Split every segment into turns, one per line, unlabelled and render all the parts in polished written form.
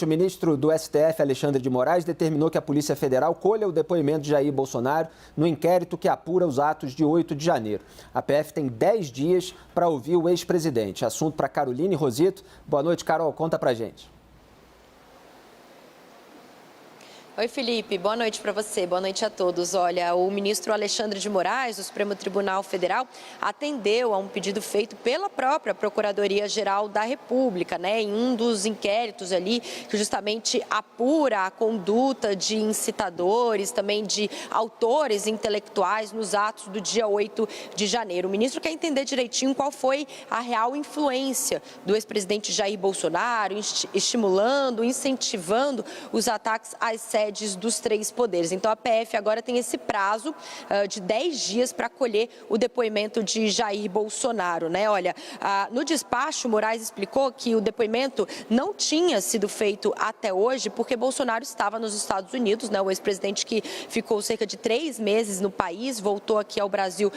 O ministro do STF, Alexandre de Moraes, determinou que a Polícia Federal colha o depoimento de Jair Bolsonaro no inquérito que apura os atos de 8 de janeiro. A PF tem 10 dias para ouvir o ex-presidente. Assunto para Caroline Rosito. Boa noite, Carol. Conta pra gente.
Oi, Felipe. Boa noite para você. Boa noite a todos. Olha, o ministro Alexandre de Moraes, do Supremo Tribunal Federal, atendeu a um pedido feito pela própria Procuradoria-Geral da República, em um dos inquéritos ali, que justamente apura a conduta de incitadores, também de autores intelectuais nos atos do dia 8 de janeiro. O ministro quer entender direitinho qual foi a real influência do ex-presidente Jair Bolsonaro, estimulando, incentivando os ataques às sedes dos três poderes. Então, a PF agora tem esse prazo de 10 dias para colher o depoimento de Jair Bolsonaro, Olha, no despacho, Moraes explicou que o depoimento não tinha sido feito até hoje porque Bolsonaro estava nos Estados Unidos, o ex-presidente que ficou cerca de 3 meses no país, voltou aqui ao Brasil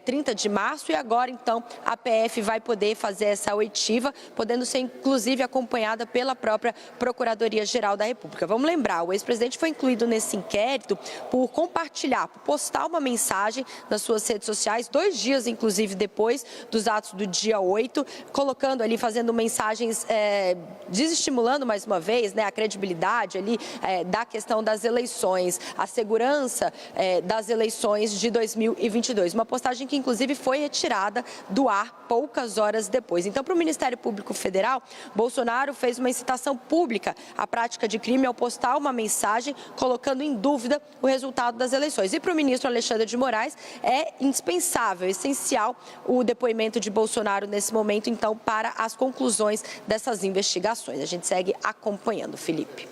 30 de março e agora, então, a PF vai poder fazer essa oitiva, podendo ser, inclusive, acompanhada pela própria Procuradoria-Geral da República. Vamos lembrar, o ex-presidente foi incluído nesse inquérito por compartilhar, por postar uma mensagem nas suas redes sociais, 2 dias, inclusive, depois dos atos do dia 8, colocando ali, fazendo mensagens, desestimulando mais uma vez, a credibilidade ali da questão das eleições, a segurança das eleições de 2022. Uma postagem que, inclusive, foi retirada do ar poucas horas depois. Então, para o Ministério Público Federal, Bolsonaro fez uma incitação pública à prática de crime ao postar uma mensagem colocando em dúvida o resultado das eleições. E para o ministro Alexandre de Moraes é indispensável, essencial o depoimento de Bolsonaro nesse momento, então, para as conclusões dessas investigações. A gente segue acompanhando, Felipe.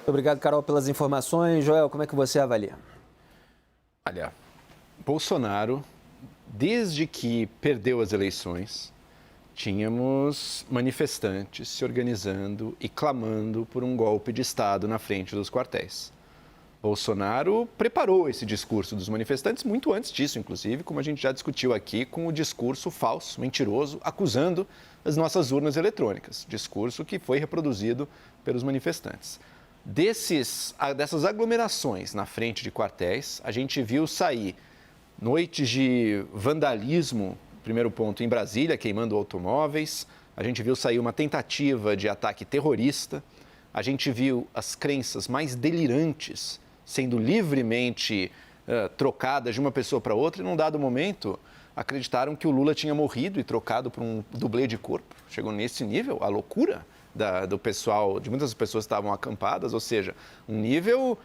Obrigado, Carol, pelas informações. Joel, como é que você avalia?
Olha, Bolsonaro, desde que perdeu as eleições, tínhamos manifestantes se organizando e clamando por um golpe de Estado na frente dos quartéis. Bolsonaro preparou esse discurso dos manifestantes muito antes disso, inclusive, como a gente já discutiu aqui, com o discurso falso, mentiroso, acusando as nossas urnas eletrônicas. Discurso que foi reproduzido pelos manifestantes. Dessas aglomerações na frente de quartéis, a gente viu sair noites de vandalismo, primeiro ponto, em Brasília, queimando automóveis. A gente viu sair uma tentativa de ataque terrorista. A gente viu as crenças mais delirantes sendo livremente trocadas de uma pessoa para outra. E, num dado momento, acreditaram que o Lula tinha morrido e trocado por um dublê de corpo. Chegou nesse nível, a loucura do pessoal, de muitas pessoas que estavam acampadas. Ou seja, um nível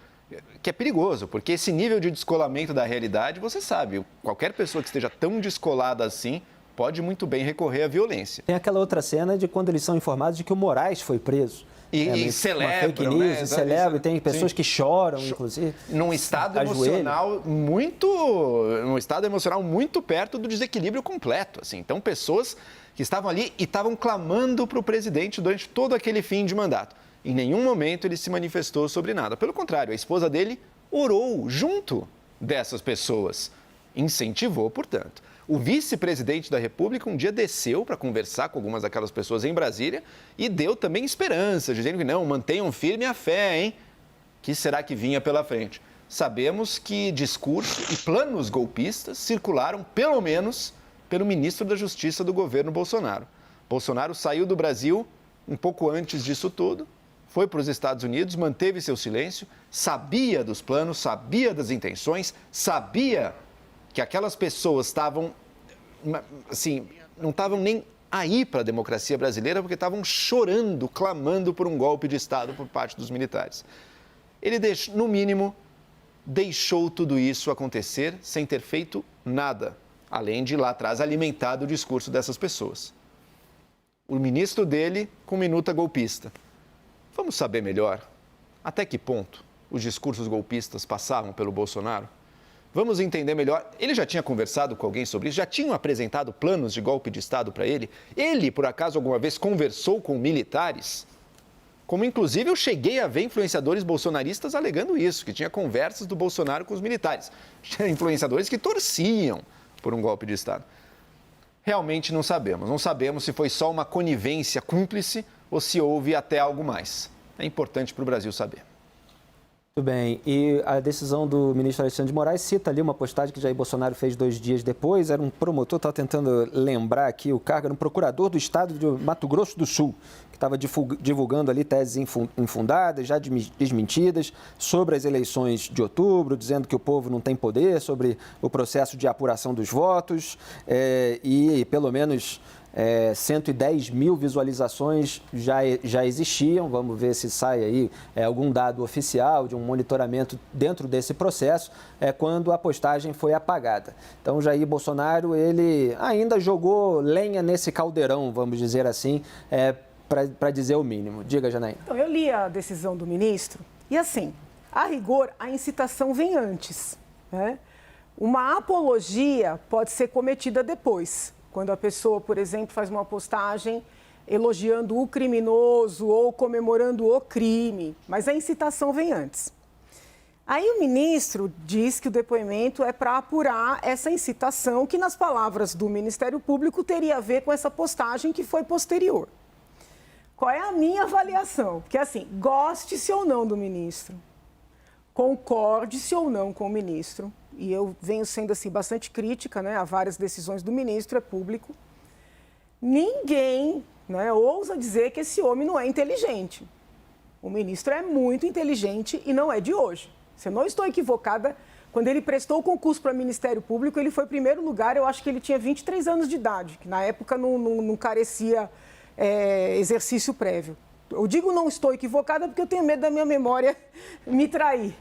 que é perigoso, porque esse nível de descolamento da realidade, você sabe, qualquer pessoa que esteja tão descolada assim pode muito bem recorrer à violência.
Tem aquela outra cena de quando eles são informados de que o Moraes foi preso.
E celebram,
fake news, e celebram, e tem pessoas que choram, inclusive.
Num estado emocional muito perto do desequilíbrio completo. Assim. Então, pessoas que estavam ali e estavam clamando para o presidente durante todo aquele fim de mandato. Em nenhum momento ele se manifestou sobre nada. Pelo contrário, a esposa dele orou junto dessas pessoas. Incentivou, portanto. O vice-presidente da República um dia desceu para conversar com algumas daquelas pessoas em Brasília e deu também esperança, dizendo que não, mantenham firme a fé, hein? Que será que vinha pela frente? Sabemos que discurso e planos golpistas circularam, pelo menos, pelo ministro da Justiça do governo Bolsonaro. Bolsonaro saiu do Brasil um pouco antes disso tudo, foi para os Estados Unidos, manteve seu silêncio, sabia dos planos, sabia das intenções, sabia que aquelas pessoas estavam, assim, não estavam nem aí para a democracia brasileira porque estavam chorando, clamando por um golpe de Estado por parte dos militares. Ele, no mínimo, deixou tudo isso acontecer sem ter feito nada, além de lá atrás alimentar o discurso dessas pessoas. O ministro dele com minuta golpista. Vamos saber melhor até que ponto os discursos golpistas passavam pelo Bolsonaro? Vamos entender melhor. Ele já tinha conversado com alguém sobre isso? Já tinham apresentado planos de golpe de Estado para ele? Ele, por acaso, alguma vez conversou com militares? Como, inclusive, eu cheguei a ver influenciadores bolsonaristas alegando isso, que tinha conversas do Bolsonaro com os militares. Tinha influenciadores que torciam por um golpe de Estado. Realmente não sabemos. Não sabemos se foi só uma conivência cúmplice ou se houve até algo mais. É importante para o Brasil saber.
Muito bem, e a decisão do ministro Alexandre de Moraes cita ali uma postagem que Jair Bolsonaro fez 2 dias depois, era um promotor, estava tentando lembrar aqui o cargo, era um procurador do estado de Mato Grosso do Sul, que estava divulgando ali teses infundadas, já desmentidas, sobre as eleições de outubro, dizendo que o povo não tem poder, sobre o processo de apuração dos votos, e pelo menos 110 mil visualizações já existiam. Vamos ver se sai aí algum dado oficial de um monitoramento dentro desse processo, quando a postagem foi apagada. Então, Jair Bolsonaro, ele ainda jogou lenha nesse caldeirão, vamos dizer assim, para dizer o mínimo. Diga, Janaína.
Então, eu li a decisão do ministro e, assim, a rigor, a incitação vem antes, né? Uma apologia pode ser cometida depois. Quando a pessoa, por exemplo, faz uma postagem elogiando o criminoso ou comemorando o crime, mas a incitação vem antes. Aí o ministro diz que o depoimento é para apurar essa incitação, que nas palavras do Ministério Público teria a ver com essa postagem que foi posterior. Qual é a minha avaliação? Porque assim, goste-se ou não do ministro, concorde-se ou não com o ministro, e eu venho sendo assim bastante crítica, né, a várias decisões do ministro, é público. Ninguém, né, ousa dizer que esse homem não é inteligente. O ministro é muito inteligente e não é de hoje. Se eu não estou equivocada, quando ele prestou o concurso para o Ministério Público, ele foi em primeiro lugar, eu acho que ele tinha 23 anos de idade, que na época não carecia exercício prévio. Eu digo não estou equivocada porque eu tenho medo da minha memória me trair.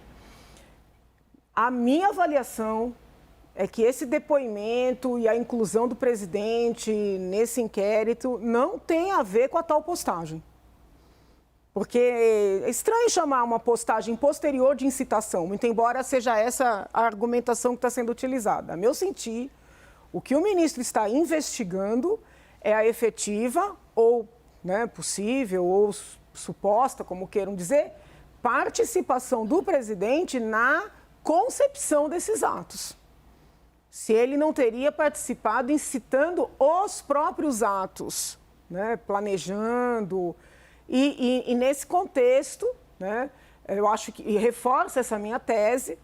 A minha avaliação é que esse depoimento e a inclusão do presidente nesse inquérito não tem a ver com a tal postagem. Porque é estranho chamar uma postagem posterior de incitação, muito embora seja essa a argumentação que está sendo utilizada. A meu sentir, o que o ministro está investigando é a efetiva ou possível ou suposta, como queiram dizer, participação do presidente na concepção desses atos. Se ele não teria participado incitando os próprios atos, né, planejando, e nesse contexto, né, eu acho que, e reforça essa minha tese,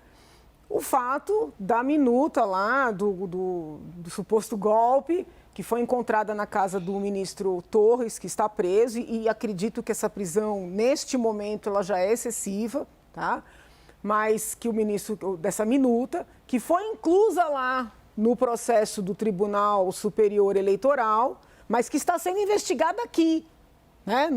o fato da minuta lá do suposto golpe, que foi encontrada na casa do ministro Torres, que está preso, e acredito que essa prisão, neste momento, ela já é excessiva, tá? Mas que o ministro, dessa minuta, que foi inclusa lá no processo do Tribunal Superior Eleitoral, mas que está sendo investigada aqui, né,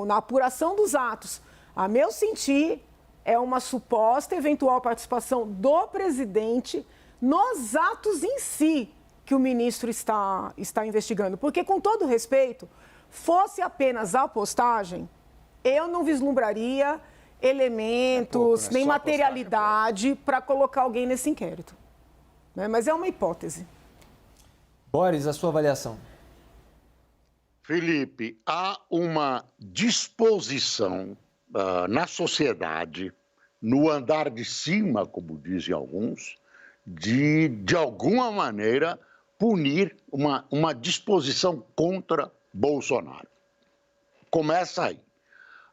na apuração dos atos. A meu sentir, é uma suposta eventual participação do presidente nos atos em si que o ministro está investigando. Porque, com todo respeito, fosse apenas a postagem, eu não vislumbraria elementos, nem materialidade para colocar alguém nesse inquérito. Né? Mas é uma hipótese.
Boris, a sua avaliação.
Felipe, há uma disposição na sociedade, no andar de cima, como dizem alguns, de alguma maneira, punir uma disposição contra Bolsonaro. Começa aí.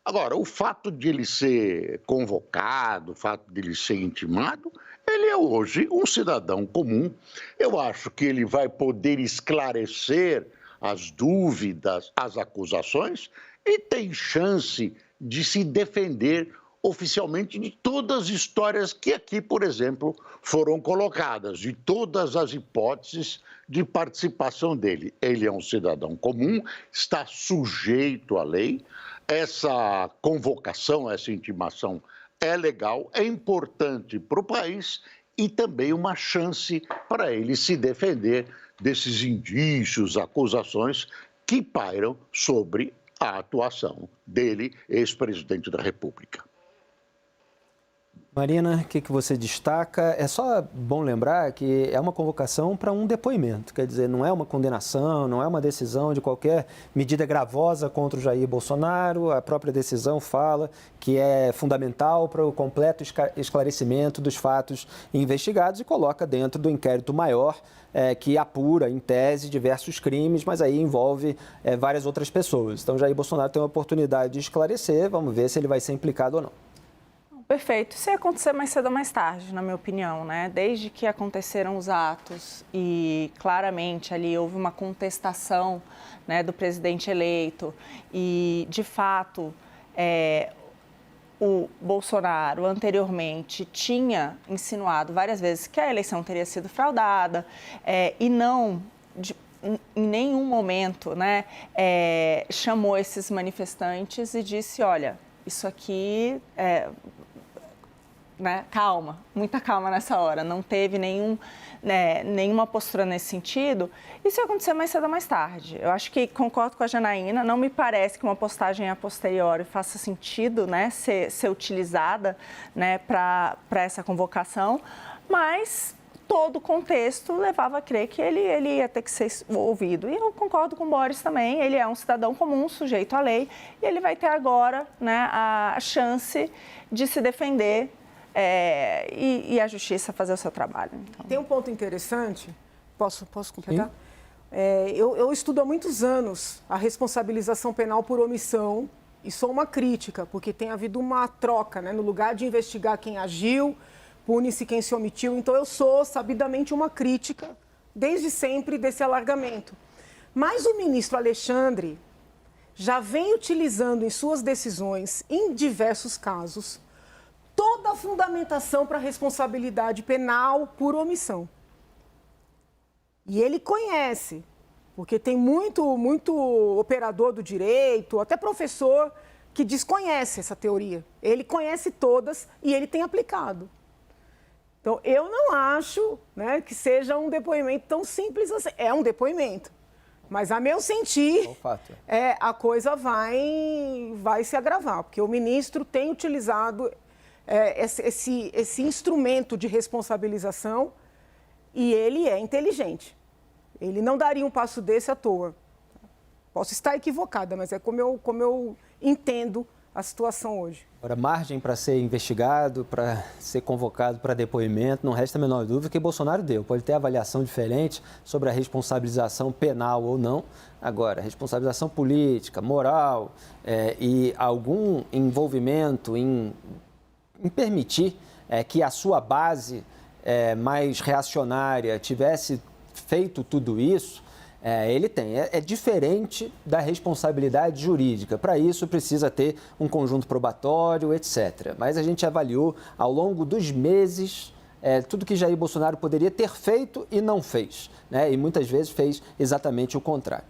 Agora, o fato de ele ser convocado, o fato de ele ser intimado, ele é hoje um cidadão comum. Eu acho que ele vai poder esclarecer as dúvidas, as acusações e tem chance de se defender oficialmente de todas as histórias que aqui, por exemplo, foram colocadas, de todas as hipóteses de participação dele. Ele é um cidadão comum, está sujeito à lei. Essa convocação, essa intimação é legal, é importante para o país e também uma chance para ele se defender desses indícios, acusações que pairam sobre a atuação dele, ex-presidente da República.
Marina, o que você destaca? É só bom lembrar que é uma convocação para um depoimento, quer dizer, não é uma condenação, não é uma decisão de qualquer medida gravosa contra o Jair Bolsonaro. A própria decisão fala que é fundamental para o completo esclarecimento dos fatos investigados e coloca dentro do inquérito maior que apura, em tese, diversos crimes, mas aí envolve várias outras pessoas. Então, Jair Bolsonaro tem a oportunidade de esclarecer, vamos ver se ele vai ser implicado ou não.
Perfeito. Isso ia acontecer mais cedo ou mais tarde, na minha opinião, né? Desde que aconteceram os atos e claramente ali houve uma contestação, né, do presidente eleito e, de fato, o Bolsonaro anteriormente tinha insinuado várias vezes que a eleição teria sido fraudada e não... em nenhum momento, né, chamou esses manifestantes e disse, olha, isso aqui né, calma, muita calma nessa hora, não teve nenhuma postura nesse sentido. Isso ia acontecer mais cedo ou mais tarde. Eu acho que concordo com a Janaína, não me parece que uma postagem a posteriori faça sentido, né, ser utilizada, né, para essa convocação, mas todo o contexto levava a crer que ele ia ter que ser ouvido. E eu concordo com o Boris também, ele é um cidadão comum, sujeito à lei, e ele vai ter agora, né, a chance de se defender e a justiça fazer o seu trabalho. Então.
Tem um ponto interessante, posso completar? Eu estudo há muitos anos a responsabilização penal por omissão e sou uma crítica, porque tem havido uma troca, né, no lugar de investigar quem agiu, pune-se quem se omitiu. Então, eu sou sabidamente uma crítica, desde sempre, desse alargamento. Mas o ministro Alexandre já vem utilizando em suas decisões, em diversos casos, toda a fundamentação para a responsabilidade penal por omissão. E ele conhece, porque tem muito operador do direito, até professor, que desconhece essa teoria. Ele conhece todas e ele tem aplicado. Então, eu não acho, né, que seja um depoimento tão simples assim. É um depoimento, mas a meu sentir, a coisa vai se agravar, porque o ministro tem utilizado esse instrumento de responsabilização e ele é inteligente. Ele não daria um passo desse à toa. Posso estar equivocada, mas é como eu entendo a situação hoje.
Agora, margem para ser investigado, para ser convocado para depoimento, não resta a menor dúvida que Bolsonaro deu. Pode ter avaliação diferente sobre a responsabilização penal ou não. Agora, responsabilização política, moral e algum envolvimento em permitir que a sua base mais reacionária tivesse feito tudo isso, ele tem. É diferente da responsabilidade jurídica. Para isso, precisa ter um conjunto probatório, etc. Mas a gente avaliou, ao longo dos meses, tudo que Jair Bolsonaro poderia ter feito e não fez, né? E muitas vezes fez exatamente o contrário.